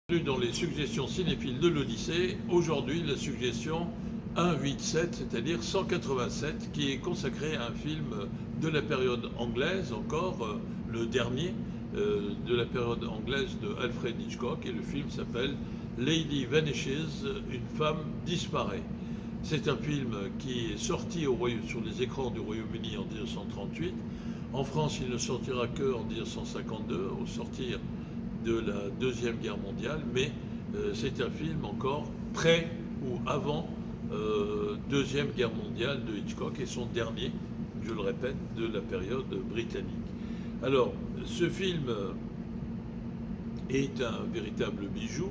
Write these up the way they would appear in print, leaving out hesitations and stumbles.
Bienvenue dans les suggestions cinéphiles de l'Odyssée. Aujourd'hui, la suggestion 187, c'est-à-dire 187, qui est consacrée à un film de la période anglaise, encore le dernier de la période anglaise de Alfred Hitchcock, et le film s'appelle Lady Vanishes, une femme disparaît. C'est un film qui est sorti sur les écrans du Royaume-Uni en 1938. En France, il ne sortira qu'en 1952, au sortir de la Deuxième Guerre mondiale, mais c'est un film encore près ou avant Deuxième Guerre mondiale de Hitchcock et son dernier, je le répète, de la période britannique. Alors, ce film est un véritable bijou.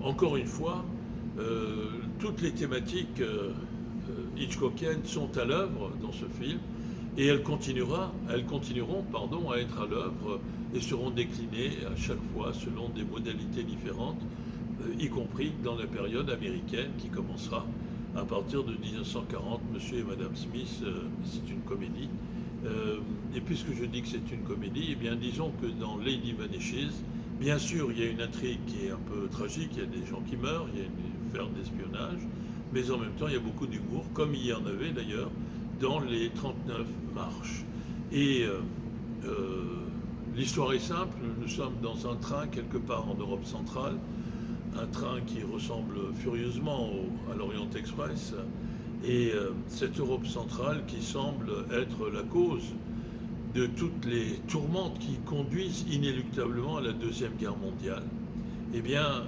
Encore une fois, toutes les thématiques hitchcockiennes sont à l'œuvre dans ce film. Et elles continueront à être à l'œuvre et seront déclinées à chaque fois selon des modalités différentes, y compris dans la période américaine qui commencera à partir de 1940. Monsieur et Madame Smith, c'est une comédie. Et puisque je dis que c'est une comédie, eh bien disons que dans Lady Vanishes, bien sûr, il y a une intrigue qui est un peu tragique, il y a des gens qui meurent, il y a une affaire d'espionnage, mais en même temps, il y a beaucoup d'humour, comme il y en avait d'ailleurs dans les 39 marches. Et l'histoire est simple, nous sommes dans un train quelque part en Europe centrale, un train qui ressemble furieusement à l'Orient Express, et cette Europe centrale qui semble être la cause de toutes les tourmentes qui conduisent inéluctablement à la Deuxième Guerre mondiale. Eh bien,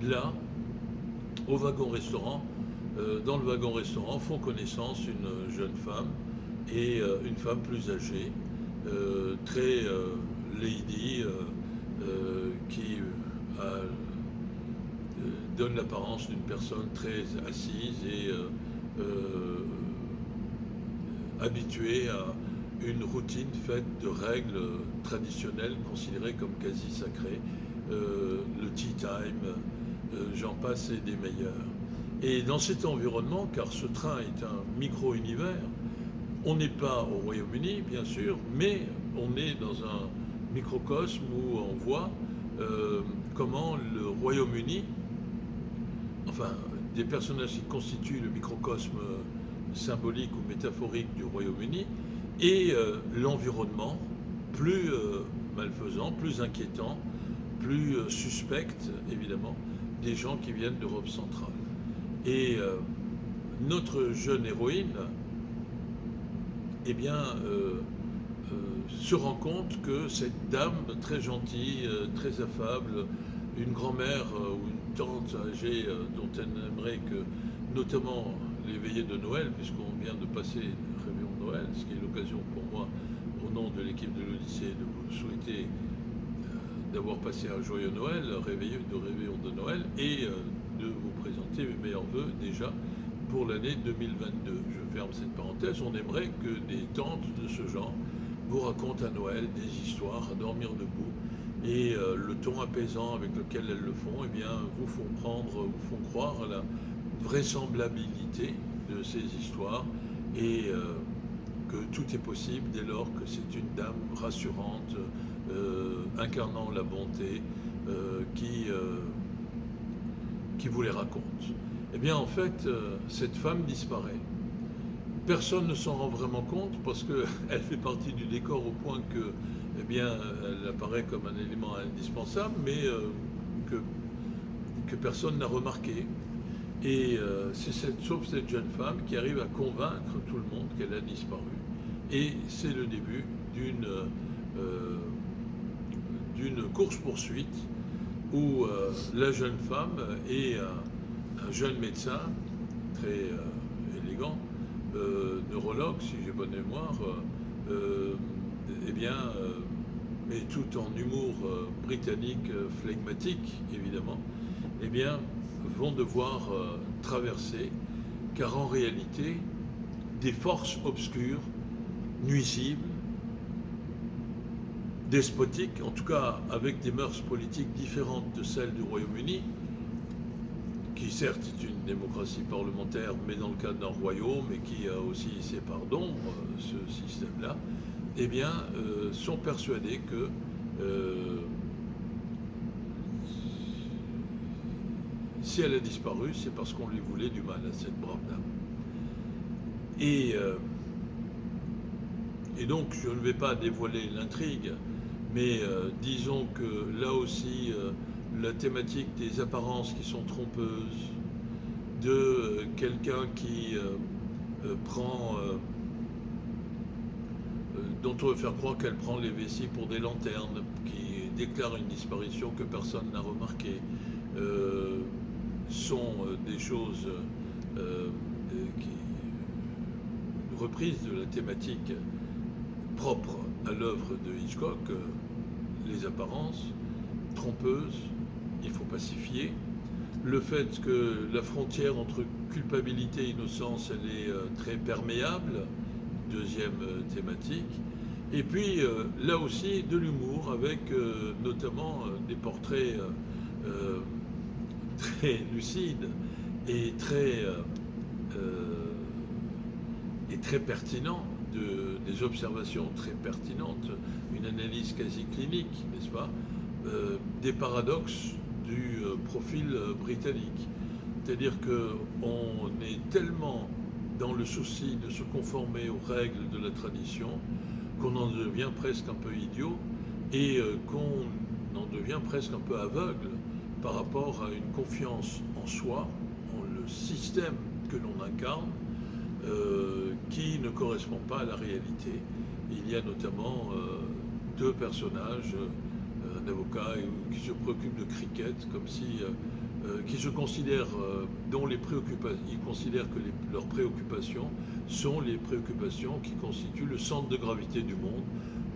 là, au wagon-restaurant, dans le wagon-restaurant font connaissance une jeune femme et une femme plus âgée, très lady, qui donne l'apparence d'une personne très assise et habituée à une routine faite de règles traditionnelles considérées comme quasi sacrées, le tea time, j'en passe et des meilleurs. Et dans cet environnement, car ce train est un micro-univers, on n'est pas au Royaume-Uni, bien sûr, mais on est dans un microcosme où on voit comment le Royaume-Uni, enfin, des personnages qui constituent le microcosme symbolique ou métaphorique du Royaume-Uni, et l'environnement plus malfaisant, plus inquiétant, plus suspect, évidemment, des gens qui viennent d'Europe centrale. Et notre jeune héroïne, eh bien, se rend compte que cette dame très gentille, très affable, une grand-mère ou une tante âgée dont elle aimerait que, notamment les veillées de Noël, puisqu'on vient de passer le réveillon de Noël, ce qui est l'occasion pour moi, au nom de l'équipe de l'Odyssée, de vous souhaiter d'avoir passé un joyeux Noël, réveillon de Noël, et de vous présenter mes meilleurs voeux déjà pour l'année 2022. Je ferme cette parenthèse. On aimerait que des tantes de ce genre vous racontent à Noël des histoires à dormir debout, et le ton apaisant avec lequel elles le font, eh bien, vous font croire à la vraisemblabilité de ces histoires, et que tout est possible dès lors que c'est une dame rassurante, incarnant la bonté, qui vous les raconte. Eh bien, en fait, cette femme disparaît. Personne ne s'en rend vraiment compte parce qu'elle fait partie du décor au point que, eh bien, elle apparaît comme un élément indispensable, mais que personne n'a remarqué. Et sauf cette jeune femme qui arrive à convaincre tout le monde qu'elle a disparu. Et c'est le début d'une course-poursuite où la jeune femme et un jeune médecin très élégant, neurologue si j'ai bonne mémoire, eh bien, mais tout en humour britannique flegmatique évidemment, eh bien, vont devoir traverser, car en réalité, des forces obscures, nuisibles, despotique, en tout cas avec des mœurs politiques différentes de celles du Royaume-Uni, qui certes est une démocratie parlementaire, mais dans le cadre d'un royaume, et qui a aussi ses parts d'ombre, ce système-là, eh bien, sont persuadés que si elle a disparu, c'est parce qu'on lui voulait du mal à cette brave dame. Et donc, je ne vais pas dévoiler l'intrigue, mais disons que là aussi, la thématique des apparences qui sont trompeuses, de quelqu'un qui prend, dont on veut faire croire qu'elle prend les vessies pour des lanternes, qui déclare une disparition que personne n'a remarquée, sont des choses une reprise de la thématique propre à l'œuvre de Hitchcock, les apparences trompeuses, il faut pacifier. Le fait que la frontière entre culpabilité et innocence, elle est très perméable, deuxième thématique. Et puis là aussi de l'humour avec notamment des portraits très lucides et très pertinents, des observations très pertinentes, une analyse quasi clinique, n'est-ce pas, des paradoxes du profil britannique. C'est-à-dire qu'on est tellement dans le souci de se conformer aux règles de la tradition qu'on en devient presque un peu idiot et qu'on en devient presque un peu aveugle par rapport à une confiance en soi, en le système que l'on incarne, qui ne correspond pas à la réalité. Il y a notamment deux personnages, un avocat qui se préoccupe de cricket, comme si, qui se considèrent, ils considèrent que leurs préoccupations sont les préoccupations qui constituent le centre de gravité du monde,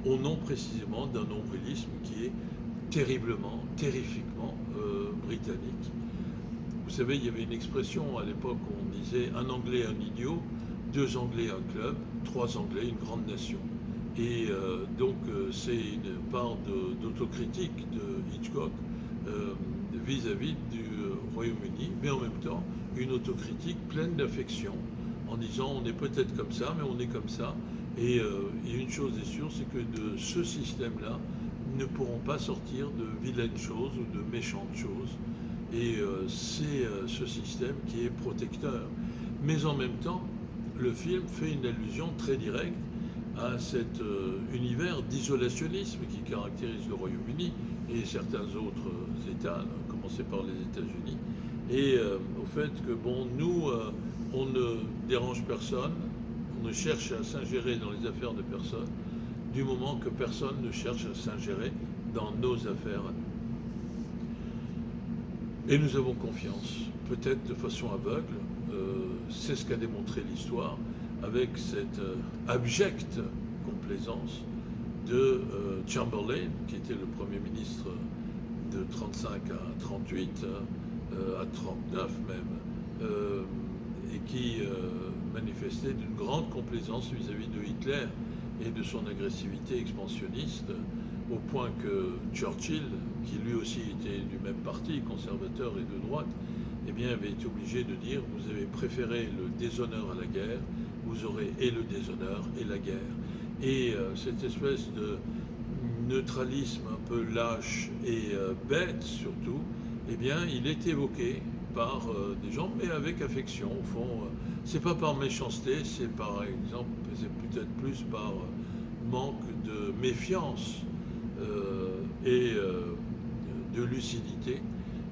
au nom précisément d'un nombrilisme qui est terriblement, terrifiquement britannique. Vous savez, il y avait une expression à l'époque où on disait un Anglais, un idiot, deux Anglais, un club, trois Anglais, une grande nation. Et donc c'est une part d'autocritique de Hitchcock vis-à-vis du Royaume-Uni, mais en même temps une autocritique pleine d'affection, en disant on est peut-être comme ça, mais on est comme ça. Et une chose est sûre, c'est que de ce système-là ne pourront pas sortir de vilaines choses ou de méchantes choses. Et c'est ce système qui est protecteur. Mais en même temps, le film fait une allusion très directe à cet univers d'isolationnisme qui caractérise le Royaume-Uni et certains autres États, à commencer par les États-Unis, et au fait que, bon, nous, on ne dérange personne, on ne cherche à s'ingérer dans les affaires de personne, du moment que personne ne cherche à s'ingérer dans nos affaires à nous. Et nous avons confiance, peut-être de façon aveugle, c'est ce qu'a démontré l'histoire, avec cette abjecte complaisance de Chamberlain, qui était le Premier ministre de 35 à 38, à 39 même, et qui manifestait d'une grande complaisance vis-à-vis de Hitler et de son agressivité expansionniste, au point que Churchill, qui lui aussi était du même parti, conservateur et de droite, eh bien, avait été obligé de dire « vous avez préféré le déshonneur à la guerre, vous aurez et le déshonneur et la guerre ». Et cette espèce de neutralisme un peu lâche et bête surtout, eh bien, il est évoqué par des gens, mais avec affection. Au fond, c'est pas par méchanceté, c'est par exemple, c'est peut-être plus par manque de méfiance et de lucidité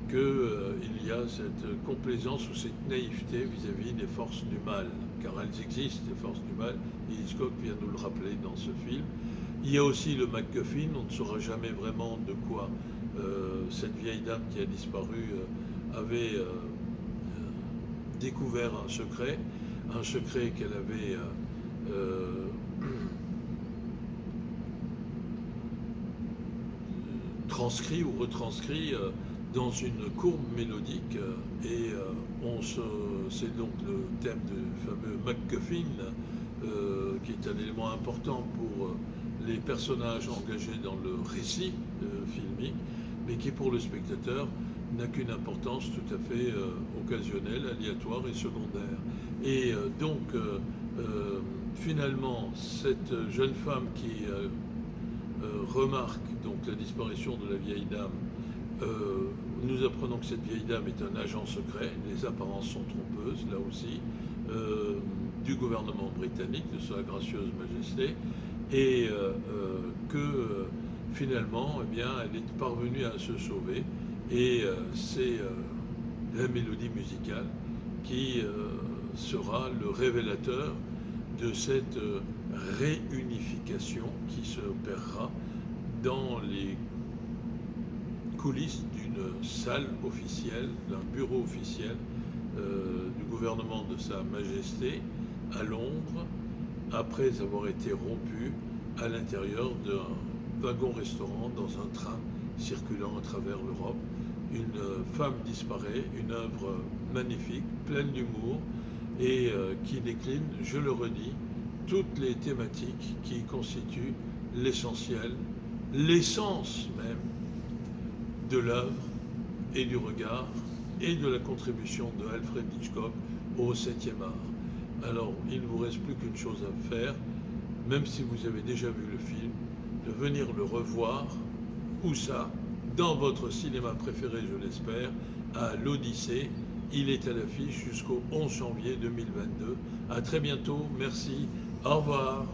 qu'il y a cette complaisance ou cette naïveté vis-à-vis des forces du mal, car elles existent, les forces du mal, et Hitchcock vient nous le rappeler dans ce film. Il y a aussi le MacGuffin, on ne saura jamais vraiment de quoi cette vieille dame qui a disparu avait découvert un secret qu'elle avait transcrit ou retranscrit dans une courbe mélodique, et c'est donc le thème du fameux MacGuffin, qui est un élément important pour les personnages engagés dans le récit filmique, mais qui pour le spectateur n'a qu'une importance tout à fait occasionnelle, aléatoire et secondaire. Et donc finalement cette jeune femme qui remarque donc la disparition de la vieille dame Nous apprenons que cette vieille dame est un agent secret, les apparences sont trompeuses, là aussi, du gouvernement britannique, de Sa Gracieuse Majesté, et que finalement, eh bien, elle est parvenue à se sauver, et c'est la mélodie musicale qui sera le révélateur de cette réunification qui se opérera dans les coulisses d'une salle officielle, d'un bureau officiel du gouvernement de Sa Majesté à Londres, après avoir été rompu à l'intérieur d'un wagon-restaurant dans un train circulant à travers l'Europe. Une femme disparaît, une œuvre magnifique, pleine d'humour, et qui décline, je le redis, toutes les thématiques qui constituent l'essentiel, l'essence même de l'œuvre et du regard et de la contribution de Alfred Hitchcock au 7e art. Alors, il ne vous reste plus qu'une chose à faire, même si vous avez déjà vu le film, de venir le revoir, où ça, dans votre cinéma préféré, je l'espère, à l'Odyssée. Il est à l'affiche jusqu'au 11 janvier 2022. À très bientôt, merci, au revoir.